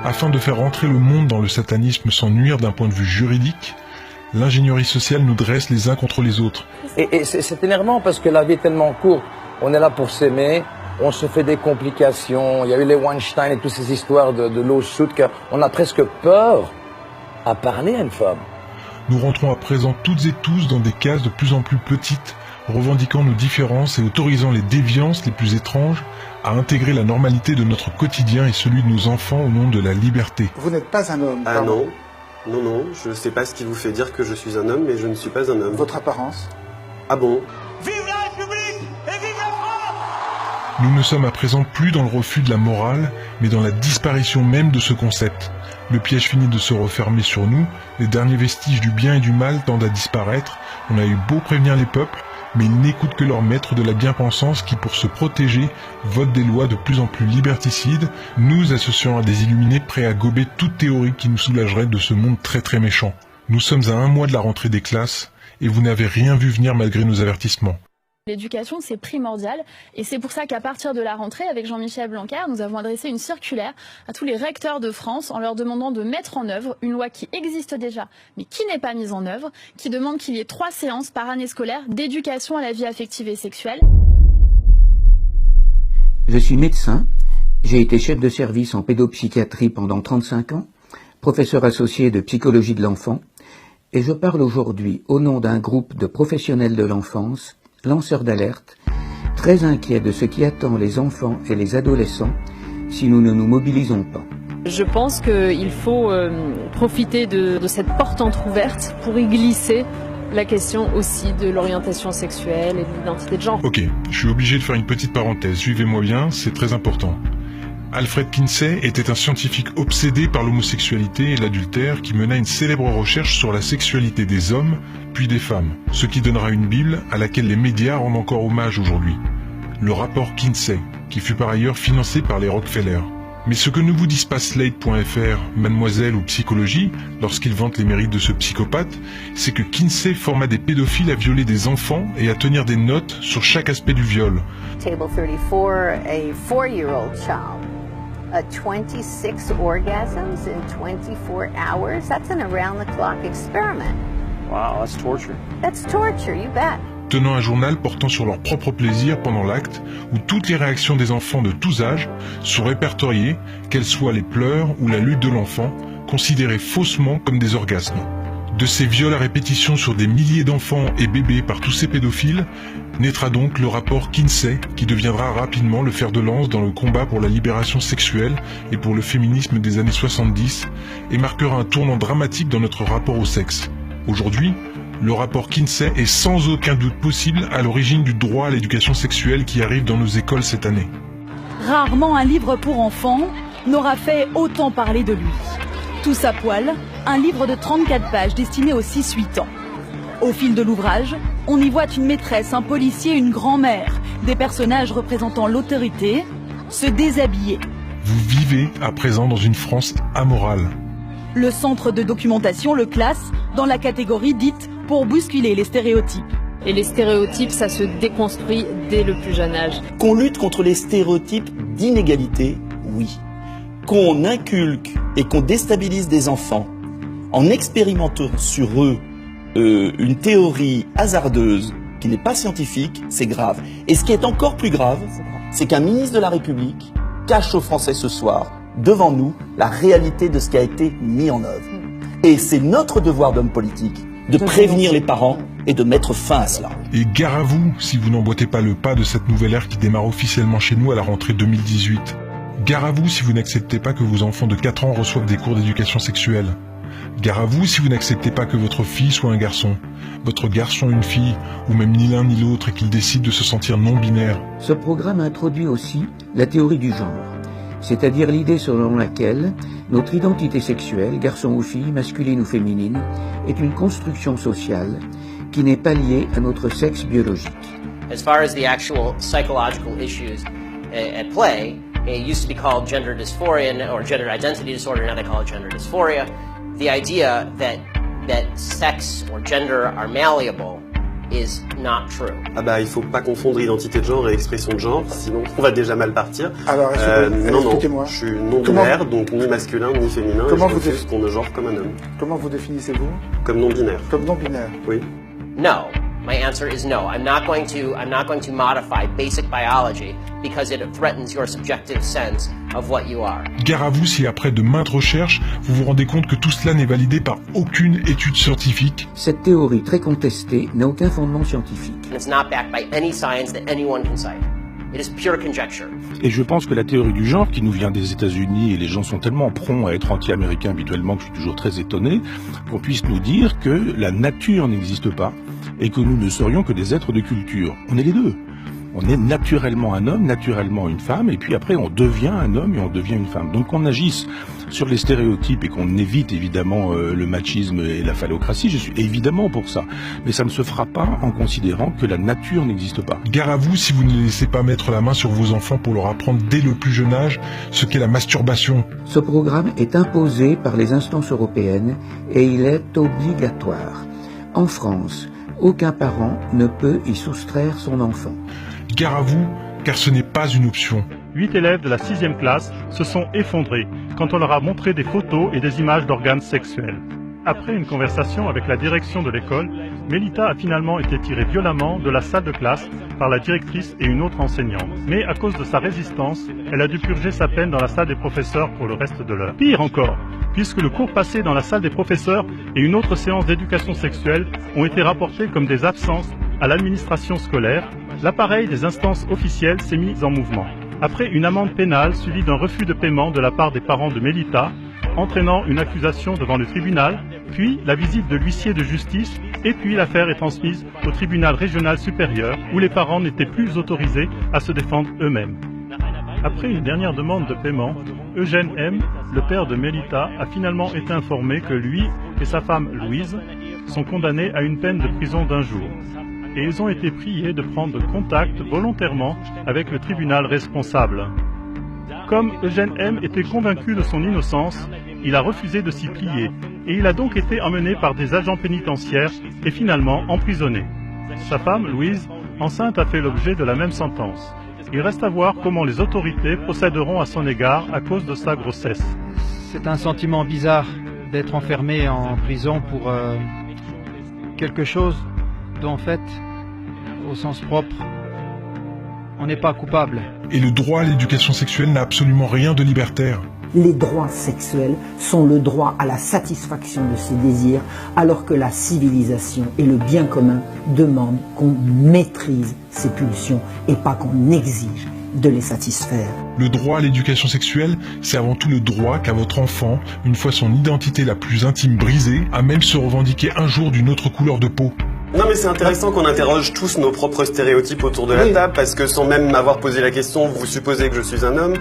Afin de faire entrer le monde dans le satanisme sans nuire d'un point de vue juridique, l'ingénierie sociale nous dresse les uns contre les autres. Et c'est énervant parce que la vie est tellement courte. On est là pour s'aimer, on se fait des complications. Il y a eu les Weinstein et toutes ces histoires de lawsuit qu'on a presque peur à parler à une femme. Nous rentrons à présent toutes et tous dans des cases de plus en plus petites, revendiquant nos différences et autorisant les déviances les plus étranges à intégrer la normalité de notre quotidien et celui de nos enfants au nom de la liberté. Vous n'êtes pas un homme. Ah non, non, je ne sais pas ce qui vous fait dire que je suis un homme, mais je ne suis pas un homme. Votre apparence? Ah bon? Vive la République et vive la France! Nous ne sommes à présent plus dans le refus de la morale, mais dans la disparition même de ce concept. Le piège finit de se refermer sur nous, les derniers vestiges du bien et du mal tendent à disparaître, on a eu beau prévenir les peuples, mais ils n'écoutent que leur maître de la bien-pensance qui, pour se protéger, vote des lois de plus en plus liberticides, nous associant à des illuminés prêts à gober toute théorie qui nous soulagerait de ce monde très très méchant. Nous sommes à 1 mois de la rentrée des classes, et vous n'avez rien vu venir malgré nos avertissements. L'éducation, c'est primordial et c'est pour ça qu'à partir de la rentrée, avec Jean-Michel Blanquer, nous avons adressé une circulaire à tous les recteurs de France en leur demandant de mettre en œuvre une loi qui existe déjà, mais qui n'est pas mise en œuvre, qui demande qu'il y ait 3 séances par année scolaire d'éducation à la vie affective et sexuelle. Je suis médecin, j'ai été chef de service en pédopsychiatrie pendant 35 ans, professeur associé de psychologie de l'enfant, et je parle aujourd'hui au nom d'un groupe de professionnels de l'enfance, lanceurs d'alerte, très inquiets de ce qui attend les enfants et les adolescents si nous ne nous mobilisons pas. Je pense qu'il faut profiter de cette porte entrouverte pour y glisser la question aussi de l'orientation sexuelle et de l'identité de genre. Ok, je suis obligé de faire une petite parenthèse, suivez-moi bien, c'est très important. Alfred Kinsey était un scientifique obsédé par l'homosexualité et l'adultère qui mena une célèbre recherche sur la sexualité des hommes puis des femmes, ce qui donnera une Bible à laquelle les médias rendent encore hommage aujourd'hui. Le rapport Kinsey, qui fut par ailleurs financé par les Rockefeller. Mais ce que ne vous disent pas Slate.fr, Mademoiselle ou Psychologie, lorsqu'ils vantent les mérites de ce psychopathe, c'est que Kinsey forma des pédophiles à violer des enfants et à tenir des notes sur chaque aspect du viol. Table 34, a 4-year-old child. 26 orgasms in 24 hours. That's an around-the-clock experiment. Wow, that's torture. That's torture, you bet. Tenant un journal portant sur leur propre plaisir pendant l'acte, où toutes les réactions des enfants de tous âges sont répertoriées, qu'elles soient les pleurs ou la lutte de l'enfant, considérées faussement comme des orgasmes. De ces viols à répétition sur des milliers d'enfants et bébés par tous ces pédophiles, naîtra donc le rapport Kinsey, qui deviendra rapidement le fer de lance dans le combat pour la libération sexuelle et pour le féminisme des années 70, et marquera un tournant dramatique dans notre rapport au sexe. Aujourd'hui, le rapport Kinsey est sans aucun doute possible à l'origine du droit à l'éducation sexuelle qui arrive dans nos écoles cette année. Rarement un livre pour enfants n'aura fait autant parler de lui. Tous à poil, un livre de 34 pages destiné aux 6-8 ans. Au fil de l'ouvrage, on y voit une maîtresse, un policier, une grand-mère, des personnages représentant l'autorité, se déshabiller. Vous vivez à présent dans une France amorale. Le centre de documentation le classe dans la catégorie dite pour bousculer les stéréotypes. Et les stéréotypes, ça se déconstruit dès le plus jeune âge. Qu'on lutte contre les stéréotypes d'inégalité, oui. Qu'on inculque et qu'on déstabilise des enfants en expérimentant sur eux une théorie hasardeuse qui n'est pas scientifique, c'est grave. Et ce qui est encore plus grave, c'est qu'un ministre de la République cache aux Français ce soir, devant nous, la réalité de ce qui a été mis en œuvre. Et c'est notre devoir d'homme politique de prévenir les parents et de mettre fin à cela. Et gare à vous si vous n'emboîtez pas le pas de cette nouvelle ère qui démarre officiellement chez nous à la rentrée 2018. Gare à vous si vous n'acceptez pas que vos enfants de 4 ans reçoivent des cours d'éducation sexuelle. Gare à vous si vous n'acceptez pas que votre fille soit un garçon, votre garçon une fille, ou même ni l'un ni l'autre et qu'il décide de se sentir non-binaire. Ce programme introduit aussi la théorie du genre, c'est-à-dire l'idée selon laquelle notre identité sexuelle, garçon ou fille, masculine ou féminine, est une construction sociale qui n'est pas liée à notre sexe biologique. As far as the actual psychological issues at play, it used to be called gender dysphoria or gender identity disorder, now they call it gender dysphoria. The idea that sex or gender are malleable is not true. Ah bah il faut pas confondre identité de genre et expression de genre, sinon on va déjà mal partir. Alors non, expliquez-moi. Je suis non-binaire, donc ni masculin ni féminin. Comment je vous refuse qu'on me genre comme un homme. Comment vous définissez-vous? Comme non-binaire. Comme non-binaire. Oui. No. My answer is no. I'm not going to modify basic biology because it threatens your subjective sense of what you are. Gare à vous si après de maintes recherches, vous vous rendez compte que tout cela n'est validé par aucune étude scientifique. Cette théorie très contestée n'a aucun fondement scientifique. And it's not backed by any science that anyone can cite. It is pure conjecture. Et je pense que la théorie du genre, qui nous vient des États-Unis, et les gens sont tellement prompts à être anti-américains habituellement que je suis toujours très étonné, qu'on puisse nous dire que la nature n'existe pas et que nous ne serions que des êtres de culture. On est les deux. On est naturellement un homme, naturellement une femme, et puis après on devient un homme et on devient une femme. Donc qu'on agisse sur les stéréotypes et qu'on évite évidemment le machisme et la phallocratie, je suis évidemment pour ça. Mais ça ne se fera pas en considérant que la nature n'existe pas. Gare à vous si vous ne laissez pas mettre la main sur vos enfants pour leur apprendre dès le plus jeune âge ce qu'est la masturbation. Ce programme est imposé par les instances européennes et il est obligatoire. En France, aucun parent ne peut y soustraire son enfant. Gare à vous, car ce n'est pas une option. 8 élèves de la 6e classe se sont effondrés quand on leur a montré des photos et des images d'organes sexuels. Après une conversation avec la direction de l'école, Mélita a finalement été tirée violemment de la salle de classe par la directrice et une autre enseignante. Mais à cause de sa résistance, elle a dû purger sa peine dans la salle des professeurs pour le reste de l'heure. Pire encore, puisque le cours passé dans la salle des professeurs et une autre séance d'éducation sexuelle ont été rapportés comme des absences à l'administration scolaire, l'appareil des instances officielles s'est mis en mouvement. Après une amende pénale suivie d'un refus de paiement de la part des parents de Mélita, entraînant une accusation devant le tribunal, puis la visite de l'huissier de justice, et puis l'affaire est transmise au tribunal régional supérieur, où les parents n'étaient plus autorisés à se défendre eux-mêmes. Après une dernière demande de paiement, Eugène M., le père de Mélita, a finalement été informé que lui et sa femme Louise sont condamnés à une peine de prison d'1 jour. Et ils ont été priés de prendre contact volontairement avec le tribunal responsable. Comme Eugène M. était convaincu de son innocence, il a refusé de s'y plier et il a donc été emmené par des agents pénitentiaires et finalement emprisonné. Sa femme, Louise, enceinte, a fait l'objet de la même sentence. Il reste à voir comment les autorités procéderont à son égard à cause de sa grossesse. C'est un sentiment bizarre d'être enfermé en prison pour quelque chose dont, en fait, au sens propre, on n'est pas coupable. Et le droit à l'éducation sexuelle n'a absolument rien de libertaire. Les droits sexuels sont le droit à la satisfaction de ses désirs, alors que la civilisation et le bien commun demandent qu'on maîtrise ses pulsions et pas qu'on exige de les satisfaire. Le droit à l'éducation sexuelle, c'est avant tout le droit qu'a votre enfant, une fois son identité la plus intime brisée, à même se revendiquer un jour d'une autre couleur de peau. Non mais c'est intéressant qu'on interroge tous nos propres stéréotypes autour de la table, parce que sans même m'avoir posé la question, vous supposez que je suis un homme.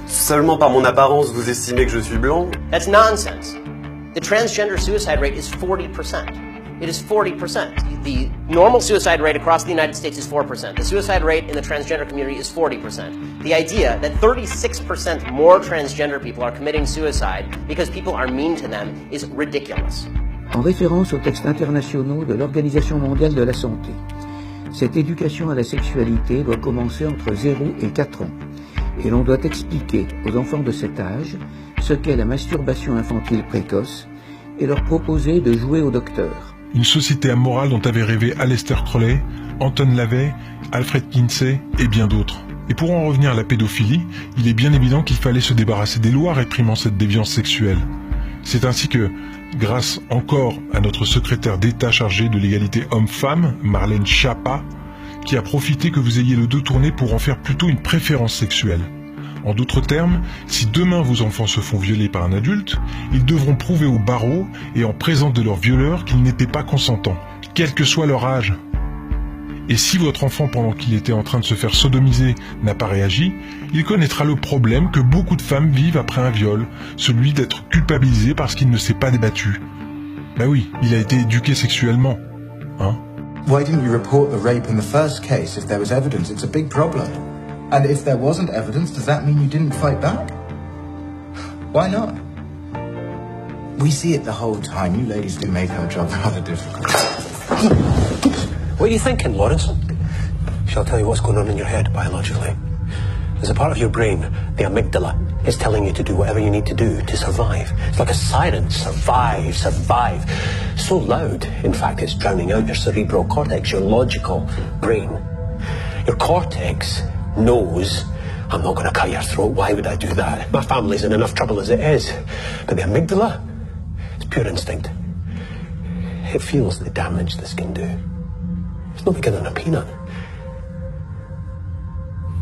Seulement par mon apparence, vous estimez que je suis blanc. That's nonsense. The transgender suicide rate is 40%. It is 40%. The normal suicide rate across the United States is 4%. The suicide rate in the transgender community is 40%. The idea that 36% more transgender people are committing suicide because people are mean to them is ridiculous. En référence aux textes internationaux de l'Organisation mondiale de la santé, cette éducation à la sexualité doit commencer entre 0 et 4 ans. Et l'on doit expliquer aux enfants de cet âge ce qu'est la masturbation infantile précoce et leur proposer de jouer au docteur. Une société amorale dont avaient rêvé Aleister Crowley, Anton LaVey, Alfred Kinsey et bien d'autres. Et pour en revenir à la pédophilie, il est bien évident qu'il fallait se débarrasser des lois réprimant cette déviance sexuelle. C'est ainsi que, grâce encore à notre secrétaire d'État chargée de l'égalité homme-femme, Marlène Schiappa, qui a profité que vous ayez le dos tourné pour en faire plutôt une préférence sexuelle. En d'autres termes, si demain vos enfants se font violer par un adulte, ils devront prouver au barreau et en présence de leur violeur qu'ils n'étaient pas consentants, quel que soit leur âge. Et si votre enfant, pendant qu'il était en train de se faire sodomiser, n'a pas réagi, il connaîtra le problème que beaucoup de femmes vivent après un viol, celui d'être culpabilisé parce qu'il ne s'est pas débattu. Ben oui, il a été éduqué sexuellement. Hein? Why didn't you report the rape in the first case if there was evidence? It's a big problem. And if there wasn't evidence, does that mean you didn't fight back? Why not? We see it the whole time. You ladies do make our job rather difficult. What are you thinking, Lawrence? Shall I tell you what's going on in your head biologically? There's a part of your brain, the amygdala, is telling you to do whatever you need to do to survive. It's like a siren, survive, survive. So loud, in fact, it's drowning out your cerebral cortex, your logical brain. Your cortex knows, I'm not going to cut your throat, why would I do that? My family's in enough trouble as it is. But the amygdala, it's pure instinct. It feels the damage this can do. It's not bigger than a peanut.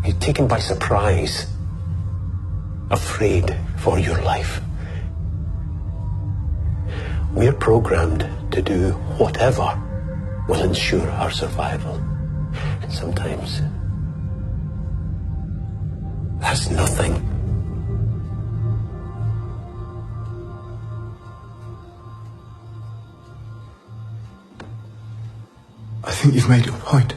You're taken by surprise, afraid for your life. We're programmed to do whatever will ensure our survival. And sometimes, that's nothing. I think you've made your point.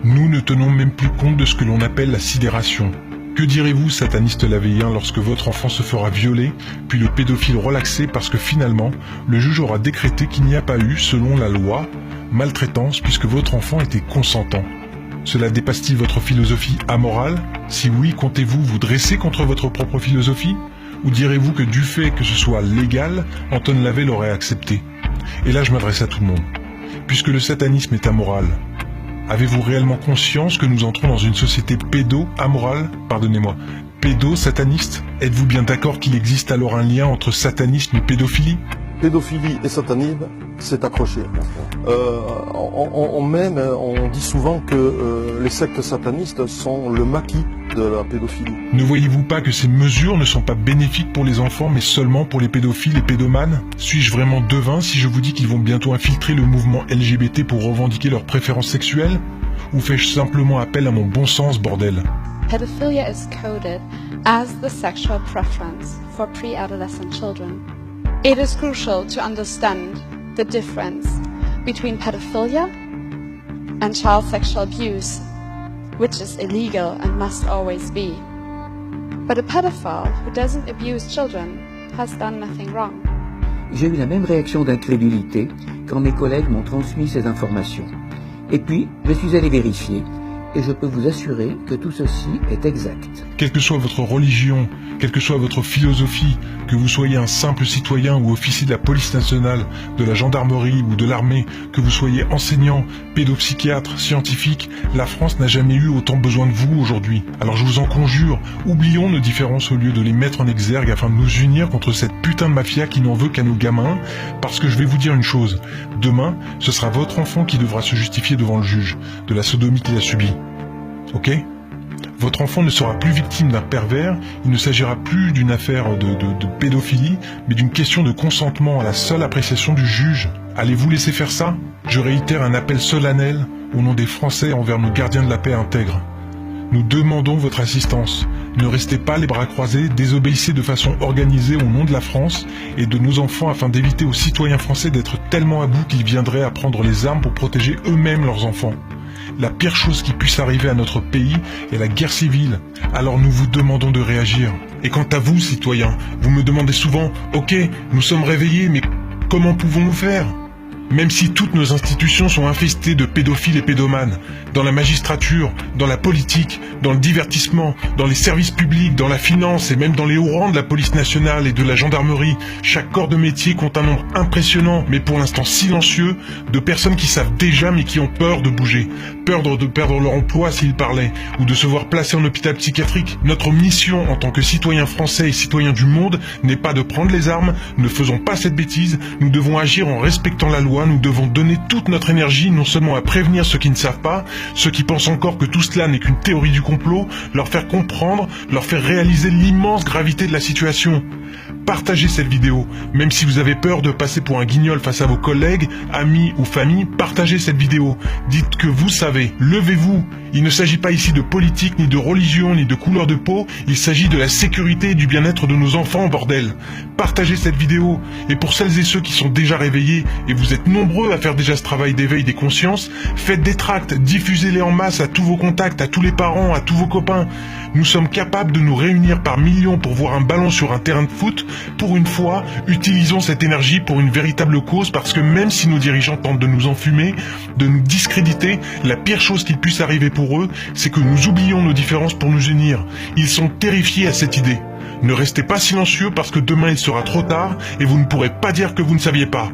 Nous ne tenons même plus compte de ce que l'on appelle la sidération. Que direz-vous, sataniste lavéien, lorsque votre enfant se fera violer, puis le pédophile relaxé parce que finalement, le juge aura décrété qu'il n'y a pas eu, selon la loi, maltraitance puisque votre enfant était consentant? Cela dépasse-t-il votre philosophie amorale? Si oui, comptez-vous vous dresser contre votre propre philosophie? Ou direz-vous que du fait que ce soit légal, Anton Lavey l'aurait accepté? Et là je m'adresse à tout le monde. Puisque le satanisme est amoral, avez-vous réellement conscience que nous entrons dans une société pédo-amorale? Pardonnez-moi, pédo-sataniste? Êtes-vous bien d'accord qu'il existe alors un lien entre satanisme et pédophilie? Pédophilie et satanisme, c'est accroché. On dit souvent que les sectes satanistes sont le maquis de la pédophilie. Ne voyez-vous pas que ces mesures ne sont pas bénéfiques pour les enfants, mais seulement pour les pédophiles et pédomanes? Suis-je vraiment devin si je vous dis qu'ils vont bientôt infiltrer le mouvement LGBT pour revendiquer leurs préférences sexuelles? Ou fais-je simplement appel à mon bon sens, bordel? Pedophilia is coded as the sexual preference for pre-adolescent children. It is crucial to understand the difference between pedophilia and child sexual abuse, which is illegal and must always be. But a pedophile who doesn't abuse children has done nothing wrong. J'ai eu la même réaction d'incrédulité quand mes collègues m'ont transmis ces informations. Et puis, je suis allé vérifier, et je peux vous assurer que tout ceci est exact. Quelle que soit votre religion, quelle que soit votre philosophie, que vous soyez un simple citoyen ou officier de la police nationale, de la gendarmerie ou de l'armée, que vous soyez enseignant, pédopsychiatre, scientifique, la France n'a jamais eu autant besoin de vous aujourd'hui. Alors je vous en conjure, oublions nos différences au lieu de les mettre en exergue afin de nous unir contre cette putain de mafia qui n'en veut qu'à nos gamins, parce que je vais vous dire une chose, demain, ce sera votre enfant qui devra se justifier devant le juge de la sodomie qu'il a subie. Ok ? Votre enfant ne sera plus victime d'un pervers, il ne s'agira plus d'une affaire de pédophilie, mais d'une question de consentement à la seule appréciation du juge. Allez-vous laisser faire ça? Je réitère un appel solennel au nom des Français envers nos gardiens de la paix intègres. Nous demandons votre assistance. Ne restez pas les bras croisés, désobéissez de façon organisée au nom de la France et de nos enfants afin d'éviter aux citoyens français d'être tellement à bout qu'ils viendraient à prendre les armes pour protéger eux-mêmes leurs enfants. La pire chose qui puisse arriver à notre pays est la guerre civile. Alors nous vous demandons de réagir. Et quant à vous, citoyens, vous me demandez souvent « Ok, nous sommes réveillés, mais comment pouvons-nous faire ?» Même si toutes nos institutions sont infestées de pédophiles et pédomanes, dans la magistrature, dans la politique, dans le divertissement, dans les services publics, dans la finance et même dans les hauts rangs de la police nationale et de la gendarmerie, chaque corps de métier compte un nombre impressionnant, mais pour l'instant silencieux, de personnes qui savent déjà mais qui ont peur de bouger, peur de perdre leur emploi s'ils parlaient, ou de se voir placés en hôpital psychiatrique. Notre mission en tant que citoyens français et citoyens du monde n'est pas de prendre les armes, ne faisons pas cette bêtise, nous devons agir en respectant la loi. Nous devons donner toute notre énergie non seulement à prévenir ceux qui ne savent pas, ceux qui pensent encore que tout cela n'est qu'une théorie du complot, leur faire comprendre, leur faire réaliser l'immense gravité de la situation. Partagez cette vidéo, même si vous avez peur de passer pour un guignol face à vos collègues, amis ou famille, partagez cette vidéo. Dites que vous savez, levez-vous Il ne s'agit pas ici de politique, ni de religion, ni de couleur de peau, il s'agit de la sécurité et du bien-être de nos enfants, bordel. Partagez cette vidéo, et pour celles et ceux qui sont déjà réveillés, et vous êtes nombreux à faire déjà ce travail d'éveil des consciences, faites des tracts, diffusez-les en masse à tous vos contacts, à tous les parents, à tous vos copains. Nous sommes capables de nous réunir par millions pour voir un ballon sur un terrain de foot. Pour une fois, utilisons cette énergie pour une véritable cause, parce que même si nos dirigeants tentent de nous enfumer, de nous discréditer, la pire chose qu'il puisse arriver pour eux, c'est que nous oublions nos différences pour nous unir. Ils sont terrifiés à cette idée. Ne restez pas silencieux parce que demain il sera trop tard et vous ne pourrez pas dire que vous ne saviez pas.